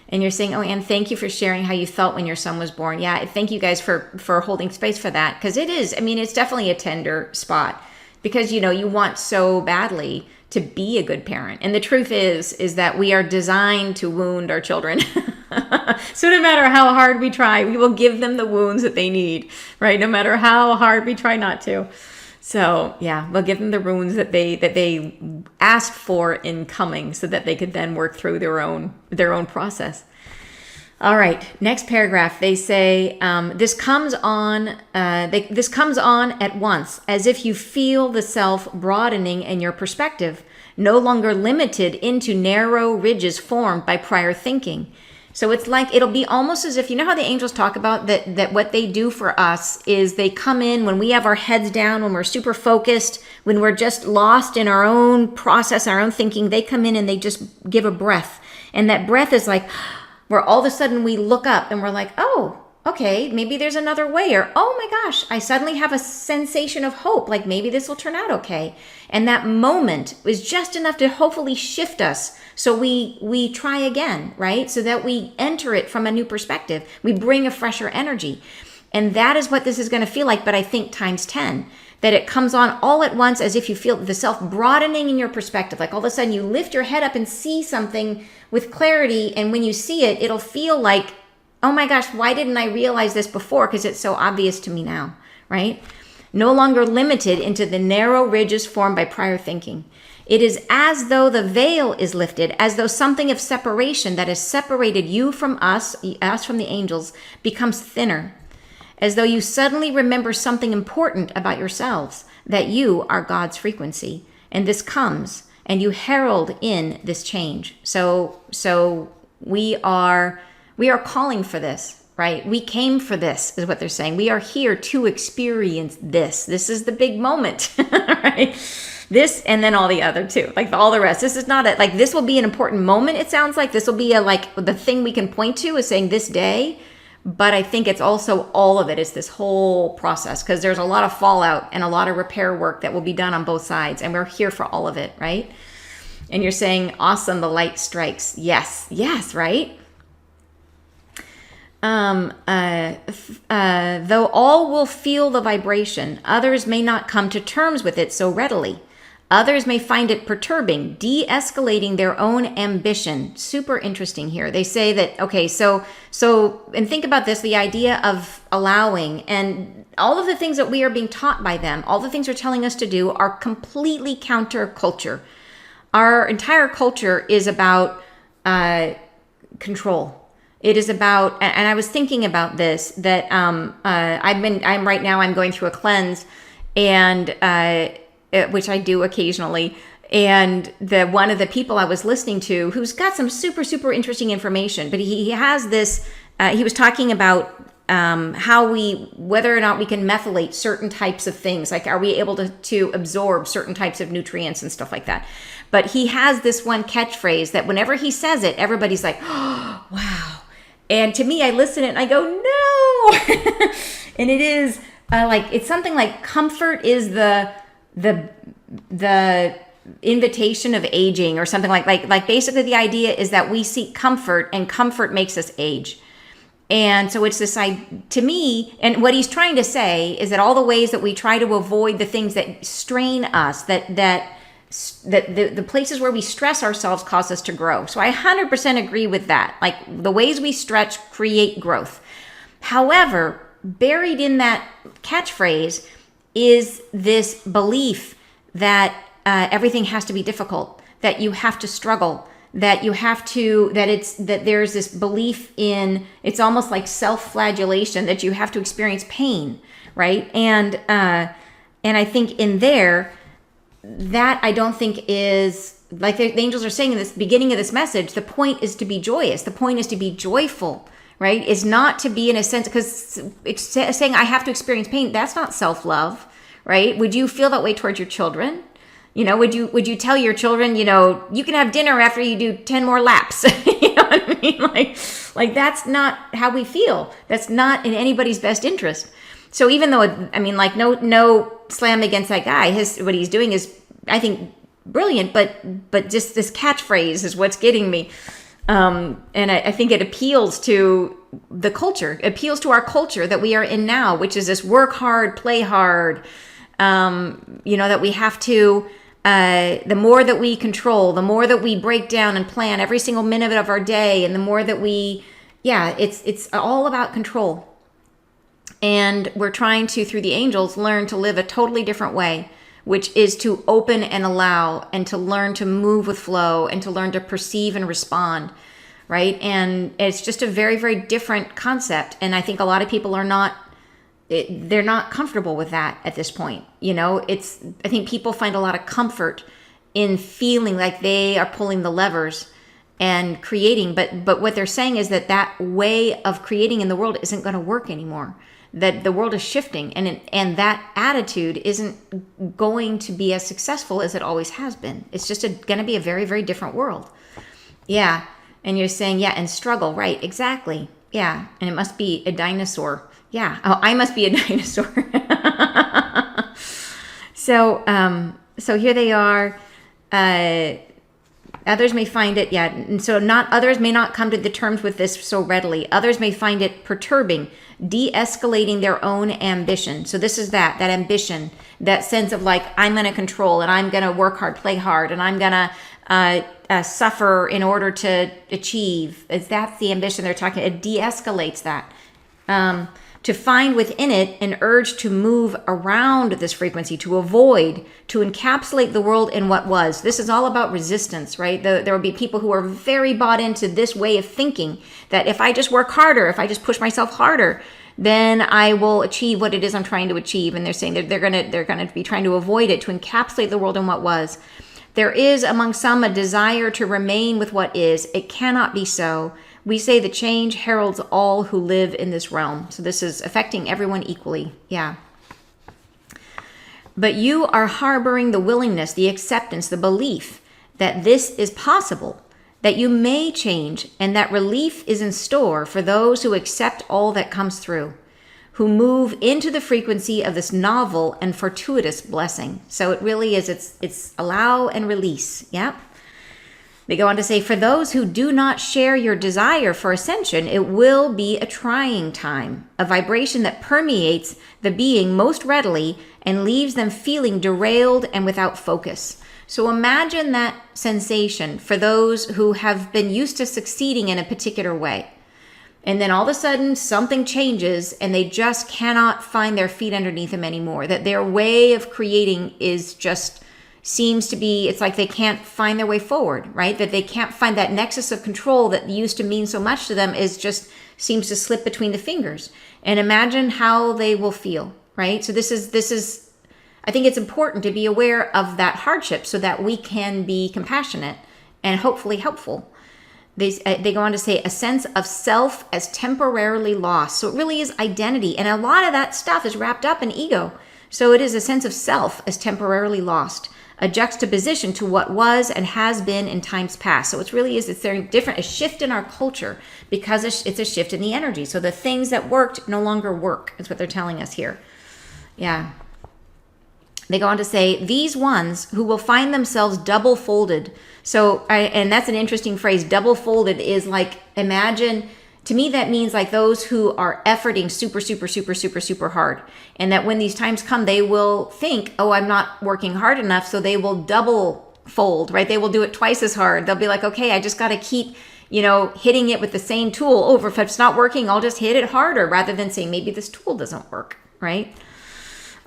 Speaker 1: And you're saying, oh, Anne, thank you for sharing how you felt when your son was born. Yeah, thank you guys for holding space for that. Because it is, I mean, it's definitely a tender spot. Because, you know, you want so badly to be a good parent. And the truth is that we are designed to wound our children. So no matter how hard we try, we will give them the wounds that they need, right? No matter how hard we try not to. So yeah, we'll give them the wounds that they asked for in coming, so that they could then work through their own process. All right, next paragraph. They say this comes on at once, as if you feel the self broadening in your perspective, no longer limited into narrow ridges formed by prior thinking. So it's like, it'll be almost as if, you know how the angels talk about that what they do for us is they come in when we have our heads down, when we're super focused, when we're just lost in our own process, our own thinking, they come in and they just give a breath. And that breath is like, where all of a sudden we look up and we're like, oh, okay, maybe there's another way. Or, oh my gosh, I suddenly have a sensation of hope, like maybe this will turn out okay. And that moment is just enough to hopefully shift us. So we try again, right? So that we enter it from a new perspective. We bring a fresher energy. And that is what this is going to feel like, but I think times 10. that it comes on all at once, as if you feel the self broadening in your perspective. Like all of a sudden you lift your head up and see something with clarity. And when you see it, it'll feel like, oh my gosh, why didn't I realize this before? Because it's so obvious to me now, right? No longer limited into the narrow ridges formed by prior thinking. It is as though the veil is lifted, as though something of separation that has separated you from us from the angels, becomes thinner, as though you suddenly remember something important about yourselves, that you are God's frequency. And this comes, and you herald in this change. So we are calling for this, right? We came for this, is what they're saying. We are here to experience this. This is the big moment, right? This, and then all the other too, like all the rest. This is not like, this will be an important moment. It sounds like this will be like the thing we can point to is saying this day. But I think it's also all of it. It's this whole process, because there's a lot of fallout and a lot of repair work that will be done on both sides. And we're here for all of it, right? And you're saying, awesome, the light strikes. Yes, right? Though all will feel the vibration, others may not come to terms with it so readily. Others may find it perturbing, de-escalating their own ambition. Super interesting here. They say that, okay, so, and think about this, the idea of allowing, and all of the things that we are being taught by them, all the things they're telling us to do are completely counterculture. Our entire culture is about control. It is about, and I was thinking about this, that I'm going through a cleanse, and which I do occasionally. And one of the people I was listening to, who's got some super, super interesting information, but he has this, he was talking about whether or not we can methylate certain types of things. Like, are we able to absorb certain types of nutrients and stuff like that? But he has this one catchphrase that whenever he says it, everybody's like, oh, wow. And to me, I listen and I go, no. And it is it's something like comfort is the invitation of aging, or something like basically the idea is that we seek comfort, and comfort makes us age. And so it's this, to me, and what he's trying to say is that all the ways that we try to avoid the things that strain us, that the places where we stress ourselves cause us to grow. So I 100% agree with that. Like, the ways we stretch create growth. However, buried in that catchphrase is this belief that everything has to be difficult, that you have to struggle, that there's this belief in, it's almost like self-flagellation, that you have to experience pain, right? And I think in there, that I don't think is, like the angels are saying in this beginning of this message, the point is to be joyous. The point is to be joyful, right? Is not to be in a sense, because it's saying I have to experience pain. That's not self-love, right? Would you feel that way towards your children? Would you tell your children, you can have dinner after you do 10 more laps? You know what I mean? Like that's not how we feel. That's not in anybody's best interest. So even though, no slam against that guy, what he's doing is, I think, brilliant, but just this catchphrase is what's getting me. And I think it appeals to the culture. It appeals to our culture that we are in now, which is this work hard, play hard. That we have to, the more that we control, the more that we break down and plan every single minute of our day, and the more that it's all about control. And we're trying to, through the angels, learn to live a totally different way, which is to open and allow, and to learn to move with flow, and to learn to perceive and respond, right? And it's just a very, very different concept. And I think a lot of people they're not comfortable with that at this point. I think people find a lot of comfort in feeling like they are pulling the levers and creating. But what they're saying is that way of creating in the world isn't going to work anymore. That the world is shifting, and that attitude isn't going to be as successful as it always has been. It's just going to be a very, very different world. Yeah. And you're saying, yeah, and struggle, right? Exactly. Yeah. And it must be a dinosaur. Yeah. Oh, I must be a dinosaur. So here they are. Others may find it, and so others may not come to the terms with this so readily. Others may find it perturbing, de-escalating their own ambition. So this is that ambition, that sense of like, I'm going to control and I'm going to work hard, play hard, and I'm going to suffer in order to achieve. That's the ambition they're talking. It de-escalates that. To find within it an urge to move around this frequency, to avoid, to encapsulate the world in what was. This is all about resistance, right? There will be people who are very bought into this way of thinking, that if I just work harder, if I just push myself harder, then I will achieve what it is I'm trying to achieve. And they're saying that they're going to be trying to avoid it, to encapsulate the world in what was. There is among some a desire to remain with what is. It cannot be so. We say the change heralds all who live in this realm. So this is affecting everyone equally. Yeah. But you are harboring the willingness, the acceptance, the belief that this is possible, that you may change, and that relief is in store for those who accept all that comes through, who move into the frequency of this novel and fortuitous blessing. So it really is, it's allow and release. Yep. They go on to say, for those who do not share your desire for ascension, it will be a trying time, a vibration that permeates the being most readily and leaves them feeling derailed and without focus. So imagine that sensation for those who have been used to succeeding in a particular way. And then all of a sudden something changes and they just cannot find their feet underneath them anymore. That their way of creating is just seems to be, it's like they can't find their way forward, right? That they can't find that nexus of control that used to mean so much to them, is just seems to slip between the fingers. And imagine how they will feel, right? So this is, I think it's important to be aware of that hardship so that we can be compassionate and hopefully helpful. They go on to say a sense of self as temporarily lost. So it really is identity. And a lot of that stuff is wrapped up in ego. So it is a sense of self as temporarily lost, a juxtaposition to what was and has been in times past. So it's really is, it's very different, a shift in our culture because it's a shift in the energy. So the things that worked no longer work, is what they're telling us here. Yeah. They go on to say, these ones who will find themselves double folded. So, and that's an interesting phrase, double folded is like, imagine, to me, that means like those who are efforting super, super, super, super, super hard. And that when these times come, they will think, oh, I'm not working hard enough. So they will double fold, right? They will do it twice as hard. They'll be like, okay, I just got to keep, hitting it with the same tool over. If it's not working, I'll just hit it harder rather than saying maybe this tool doesn't work, right?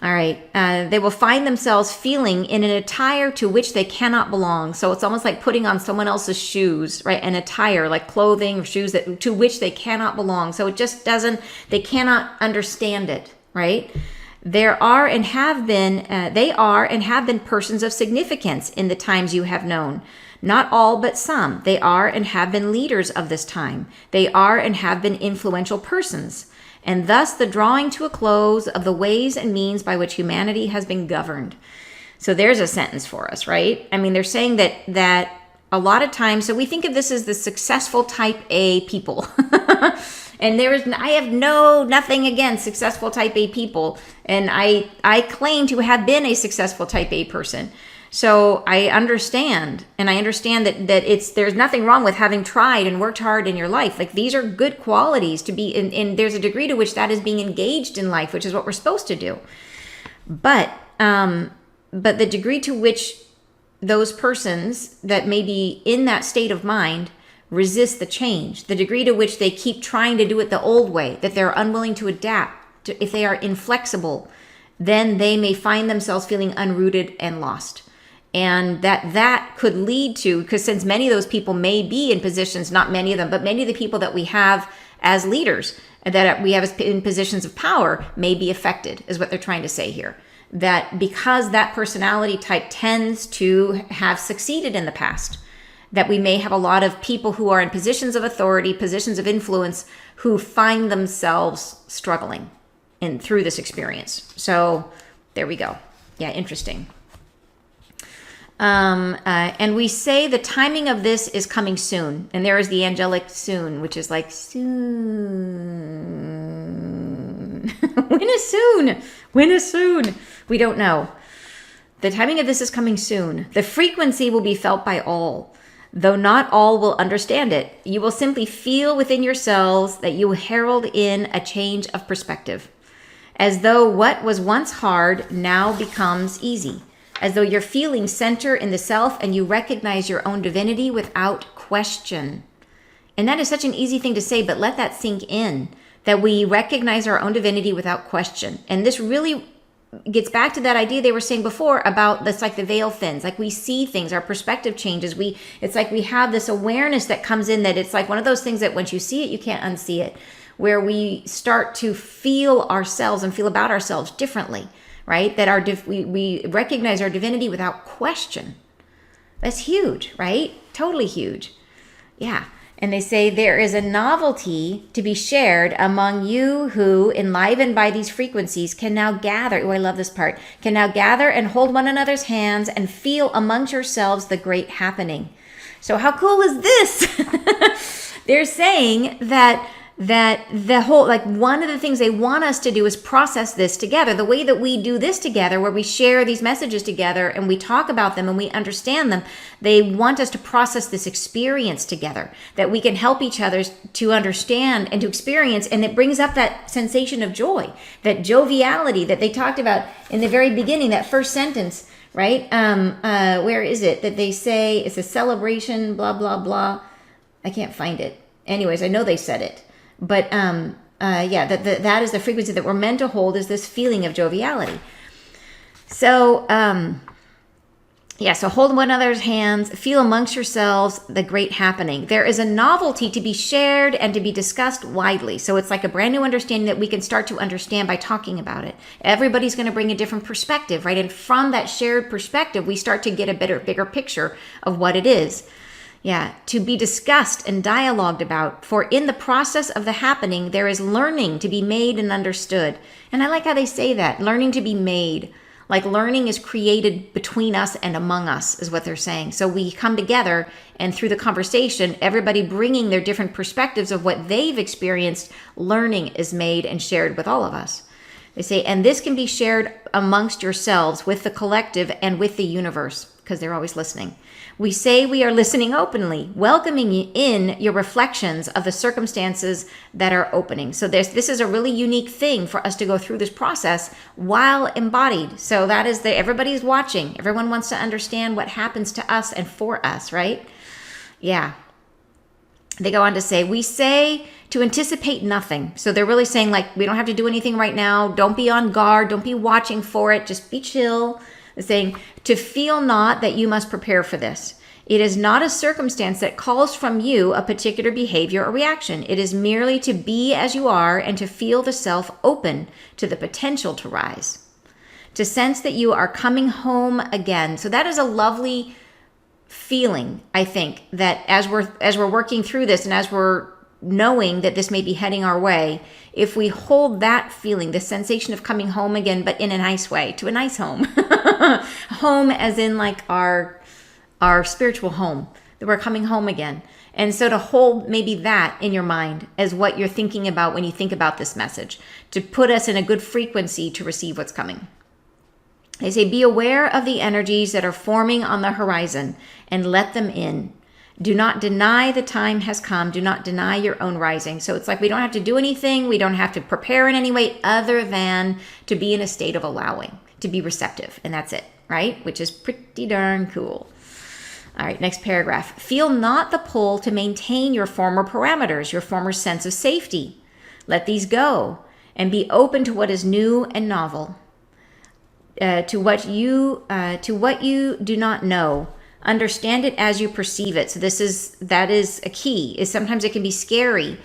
Speaker 1: All right. They will find themselves feeling in an attire to which they cannot belong. So it's almost like putting on someone else's shoes, right? An attire like clothing or shoes to which they cannot belong. So it just doesn't, they cannot understand it, right? They are and have been persons of significance in the times you have known. Not all, but some. They are and have been leaders of this time. They are and have been influential persons. And thus the drawing to a close of the ways and means by which humanity has been governed. So there's a sentence for us, right? I mean, they're saying that a lot of times, so we think of this as the successful type A people. And I have nothing against successful type A people. And I claim to have been a successful type A person. So I understand, and I understand that there's nothing wrong with having tried and worked hard in your life. Like these are good qualities to be, and there's a degree to which that is being engaged in life, which is what we're supposed to do. But the degree to which those persons that may be in that state of mind resist the change, the degree to which they keep trying to do it the old way, that they're unwilling to adapt, if they are inflexible, then they may find themselves feeling unrooted and lost. And that could lead to, because since many of those people may be in positions, not many of them, but many of the people that we have as leaders, that we have in positions of power may be affected, is what they're trying to say here. That because that personality type tends to have succeeded in the past, that we may have a lot of people who are in positions of authority, positions of influence, who find themselves struggling through this experience. So there we go. Yeah, interesting. And we say the timing of this is coming soon. And there is the angelic soon, which is like soon. When is soon? When is soon? We don't know. The timing of this is coming soon. The frequency will be felt by all, though not all will understand it. You will simply feel within yourselves that you herald in a change of perspective. as though what was once hard now becomes easy, as though you're feeling center in the self and you recognize your own divinity without question. And that is such an easy thing to say, but let that sink in, that we recognize our own divinity without question. And this really gets back to that idea they were saying before about this, like the veil thins, like we see things, our perspective changes. It's like we have this awareness that comes in, that it's like one of those things that once you see it, you can't unsee it, where we start to feel ourselves and feel about ourselves differently, right? That we recognize our divinity without question. That's huge, right? Totally huge. Yeah. And they say there is a novelty to be shared among you who, enlivened by these frequencies, can now gather. Oh, I love this part. Can now gather and hold one another's hands and feel amongst yourselves the great happening. So how cool is this? They're saying that the whole, like, one of the things they want us to do is process this together. The way that we do this together, where we share these messages together and we talk about them and we understand them, they want us to process this experience together, that we can help each other to understand and to experience. And it brings up that sensation of joy, that joviality that they talked about in the very beginning, that first sentence, right? Where is it that they say it's a celebration, blah, blah, blah. I can't find it. Anyways, I know they said it. But that is the frequency that we're meant to hold, is this feeling of joviality. So, so hold one another's hands, feel amongst yourselves the great happening. There is a novelty to be shared and to be discussed widely. So it's like a brand new understanding that we can start to understand by talking about it. Everybody's going to bring a different perspective, right? And from that shared perspective, we start to get a bigger picture of what it is. Yeah, to be discussed and dialogued about. For in the process of the happening, there is learning to be made and understood. And I like how they say that, learning to be made. Like learning is created between us and among us, is what they're saying. So we come together, and through the conversation, everybody bringing their different perspectives of what they've experienced, learning is made and shared with all of us. They say, and this can be shared amongst yourselves, with the collective, and with the universe, because they're always listening. We say we are listening openly, welcoming in your reflections of the circumstances that are opening. So this is a really unique thing for us to go through this process while embodied. So that is everybody's watching. Everyone wants to understand what happens to us and for us, right? Yeah. They go on to say, we say to anticipate nothing. So they're really saying, like, we don't have to do anything right now. Don't be on guard. Don't be watching for it. Just be chill. They're saying to feel not that you must prepare for this. It is not a circumstance that calls from you a particular behavior or reaction. It is merely to be as you are and to feel the self open to the potential to rise. To sense that you are coming home again. So that is a lovely feeling, I think, that as we're working through this, and as we're knowing that this may be heading our way, if we hold that feeling, the sensation of coming home again, but in a nice way, to a nice home, home as in like our spiritual home, that we're coming home again. And so to hold maybe that in your mind as what you're thinking about when you think about this message, to put us in a good frequency to receive what's coming. They say, be aware of the energies that are forming on the horizon and let them in. Do not deny the time has come. Do not deny your own rising. So it's like we don't have to do anything. We don't have to prepare in any way other than to be in a state of allowing, to be receptive. And that's it, right? Which is pretty darn cool. All right, next paragraph. Feel not the pull to maintain your former parameters, your former sense of safety. Let these go and be open to what is new and novel, to what you do not know. Understand it as you perceive it. So that is a key. Is sometimes it can be scary.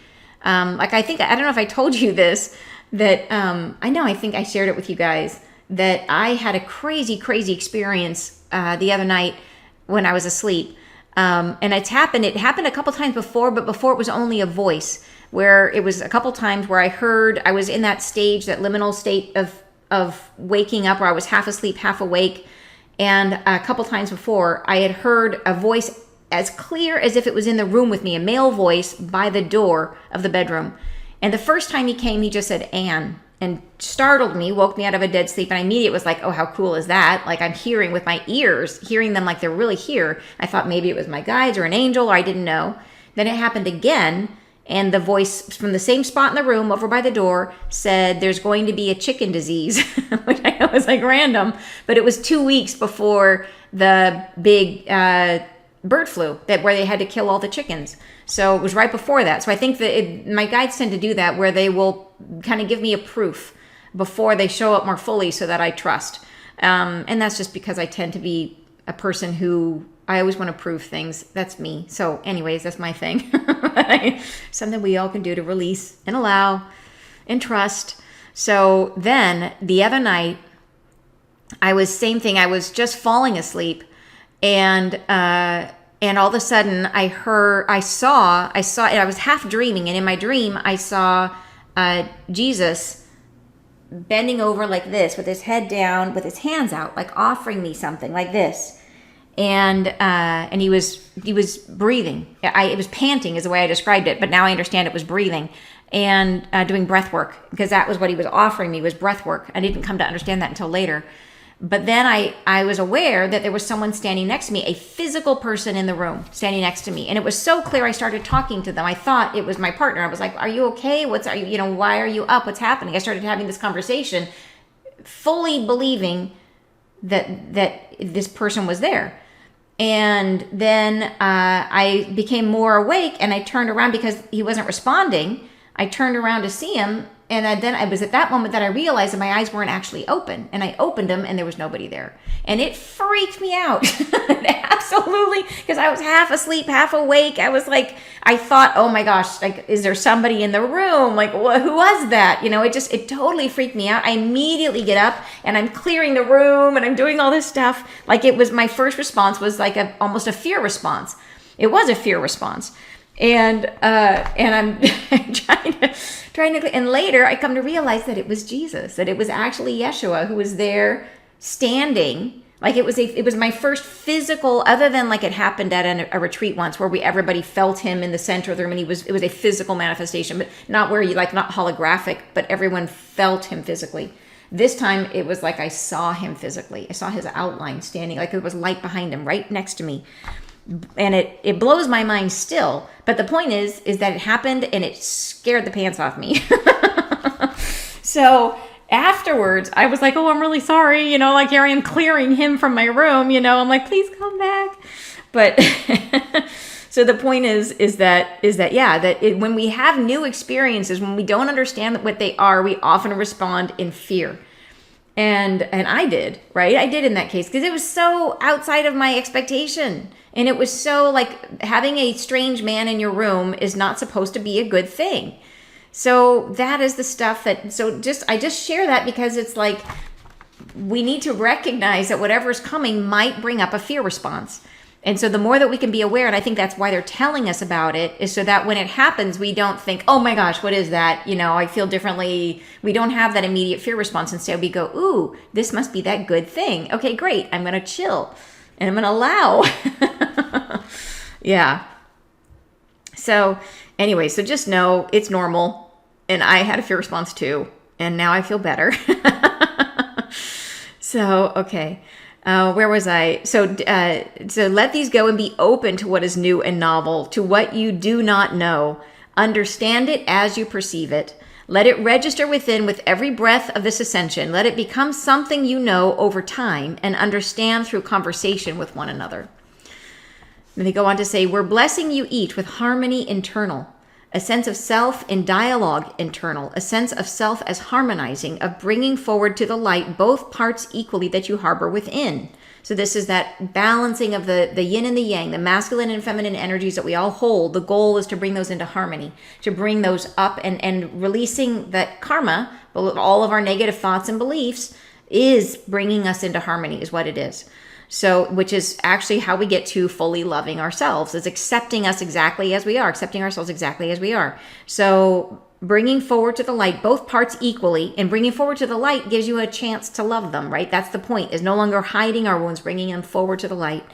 Speaker 1: I don't know if I told you this, that I think I shared it with you guys, that I had a crazy experience the other night when I was asleep. And it happened a couple times before, but before it was only a voice, where it was a couple times where I was in that stage, that liminal state of waking up, where I was half asleep, half awake. And a couple times before, I had heard a voice as clear as if it was in the room with me, a male voice by the door of the bedroom. And the first time he came, he just said, Anne, and startled me, woke me out of a dead sleep. And I immediately was like, oh, how cool is that? Like, I'm hearing with my ears, hearing them like they're really here. I thought maybe it was my guides or an angel, or I didn't know. Then it happened again. And the voice from the same spot in the room over by the door said, there's going to be a chicken disease, which I know is like random, but it was 2 weeks before the big bird flu where they had to kill all the chickens. So it was right before that. So I think that my guides tend to do that, where they will kind of give me a proof before they show up more fully so that I trust. And that's just because I tend to be a person who I always want to prove things. That's me. So anyways, that's my thing. Something we all can do to release and allow and trust. So then the other night, same thing. I was just falling asleep, and all of a sudden I was half dreaming, and in my dream I saw Jesus bending over like this with his head down, with his hands out, like offering me something like this. And he was breathing. It was panting is the way I described it, but now I understand it was breathing and doing breath work, because that was what he was offering me, was breath work. I didn't come to understand that until later. But then I was aware that there was someone standing next to me, a physical person in the room standing next to me. And it was so clear I started talking to them. I thought it was my partner. I was like, are you okay? Why are you up? What's happening? I started having this conversation, fully believing that this person was there. And then I became more awake, and I turned around because he wasn't responding. I turned around to see him, and then it was at that moment that I realized that my eyes weren't actually open. And I opened them, and there was nobody there. And it freaked me out. Absolutely. Because I was half asleep, half awake. I was like, I thought, oh my gosh, like, is there somebody in the room? Like, who was that? It totally freaked me out. I immediately get up, and I'm clearing the room, and I'm doing all this stuff. Like, it was, my first response was like almost a fear response. It was a fear response. And I'm trying to, and later I come to realize that it was Jesus, that it was actually Yeshua who was there standing. Like, it was my first physical, other than like it happened at a retreat once where everybody felt him in the center of the room, and it was a physical manifestation, but not where you, like, not holographic, but everyone felt him physically. This time it was like I saw him physically. I saw his outline standing, like there was light behind him right next to me. And it blows my mind still. But the point is that it happened, and it scared the pants off me. So afterwards, I was like, oh, I'm really sorry. Like, here I am clearing him from my room. I'm like, please come back. But so the point is that when we have new experiences, when we don't understand what they are, we often respond in fear. And I did, right? I did in that case, because it was so outside of my expectation. And it was so, like, having a strange man in your room is not supposed to be a good thing. So that is the stuff I just share that because it's like, we need to recognize that whatever is coming might bring up a fear response. And so the more that we can be aware, and I think that's why they're telling us about it, is so that when it happens, we don't think, oh my gosh, what is that? I feel differently. We don't have that immediate fear response. Instead, we go, ooh, this must be that good thing. Okay, great. I'm going to chill and I'm going to allow. Yeah. So anyway, so just know it's normal. And I had a fear response too. And now I feel better. So, okay. Where was I? So let these go and be open to what is new and novel, to what you do not know. Understand it as you perceive it. Let it register within with every breath of this ascension. Let it become something you know over time and understand through conversation with one another. And they go on to say, we're blessing you each with harmony internal, a sense of self in dialogue internal, a sense of self as harmonizing, of bringing forward to the light both parts equally that you harbor within. So this is that balancing of the yin and the yang, the masculine and feminine energies that we all hold. The goal is to bring those into harmony, to bring those up, and releasing that karma, all of our negative thoughts and beliefs, is bringing us into harmony, is what it is. So, which is actually how we get to fully loving ourselves, is accepting us exactly as we are, accepting ourselves exactly as we are. So bringing forward to the light both parts equally, and bringing forward to the light gives you a chance to love them, right? That's the point, is no longer hiding our wounds, bringing them forward to the light,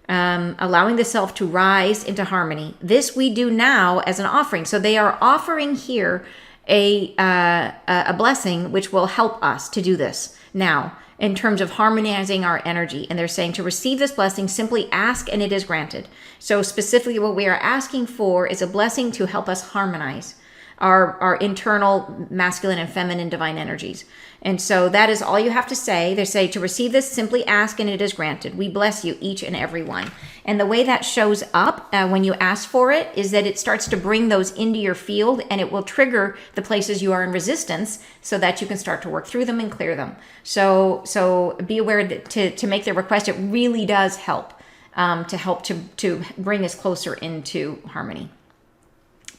Speaker 1: allowing the self to rise into harmony. This we do now as an offering. So they are offering here a blessing which will help us to do this now in terms of harmonizing our energy. And they're saying to receive this blessing, simply ask and it is granted. So specifically what we are asking for is a blessing to help us harmonize our internal masculine and feminine divine energies. And so that is all you have to say. They say to receive this, simply ask and it is granted. We bless you, each and every one. And the way that shows up when you ask for it is that it starts to bring those into your field, and it will trigger the places you are in resistance so that you can start to work through them and clear them. So be aware that to make the request, it really does help to bring us closer into harmony.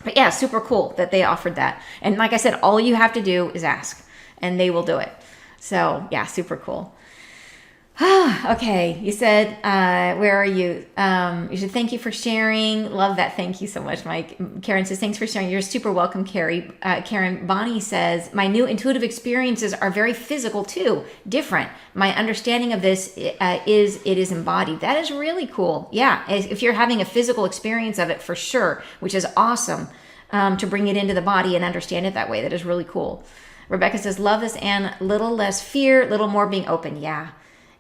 Speaker 1: But yeah, super cool that they offered that. And like I said, all you have to do is ask and they will do it. So yeah, super cool. Okay, you said, where are you? You said, thank you for sharing. Love that. Thank you so much, Mike. Karen says, thanks for sharing. You're super welcome, Carrie. Karen, Bonnie says, my new intuitive experiences are very physical too, different. My understanding of this is it is embodied. That is really cool. Yeah, if you're having a physical experience of it, for sure, which is awesome, to bring it into the body and understand it that way. That is really cool. Rebecca says, love this, and little less fear, little more being open. Yeah.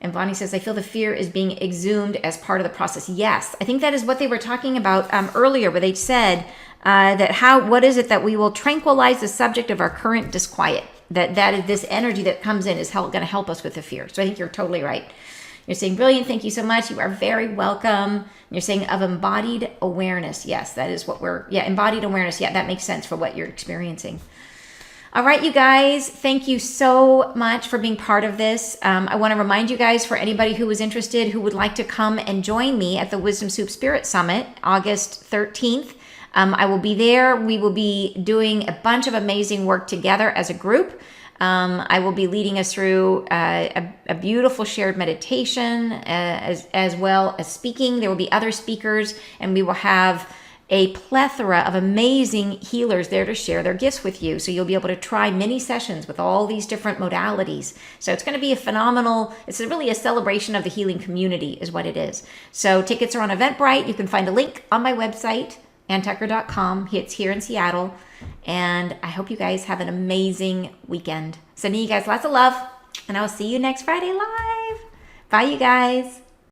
Speaker 1: And Bonnie says, I feel the fear is being exhumed as part of the process. Yes, I think that is what they were talking about earlier, where they said what is it that we will tranquilize the subject of our current disquiet? That is this energy that comes in is going to help us with the fear. So I think you're totally right. You're saying, brilliant, thank you so much. You are very welcome. You're saying of embodied awareness. Yes, that is what embodied awareness. Yeah, that makes sense for what you're experiencing. All right, you guys, thank you so much for being part of this. I want to remind you guys, for anybody who is interested, who would like to come and join me at the Wisdom Soup Spirit Summit, August 13th. I will be there. We will be doing a bunch of amazing work together as a group. I will be leading us through a beautiful shared meditation, as well as speaking. There will be other speakers, and we will have a plethora of amazing healers there to share their gifts with you. So you'll be able to try many sessions with all these different modalities. So it's going to be it's really a celebration of the healing community is what it is. So tickets are on Eventbrite. You can find a link on my website, anntucker.com. It's here in Seattle. And I hope you guys have an amazing weekend. Sending you guys lots of love, and I will see you next Friday live. Bye, you guys.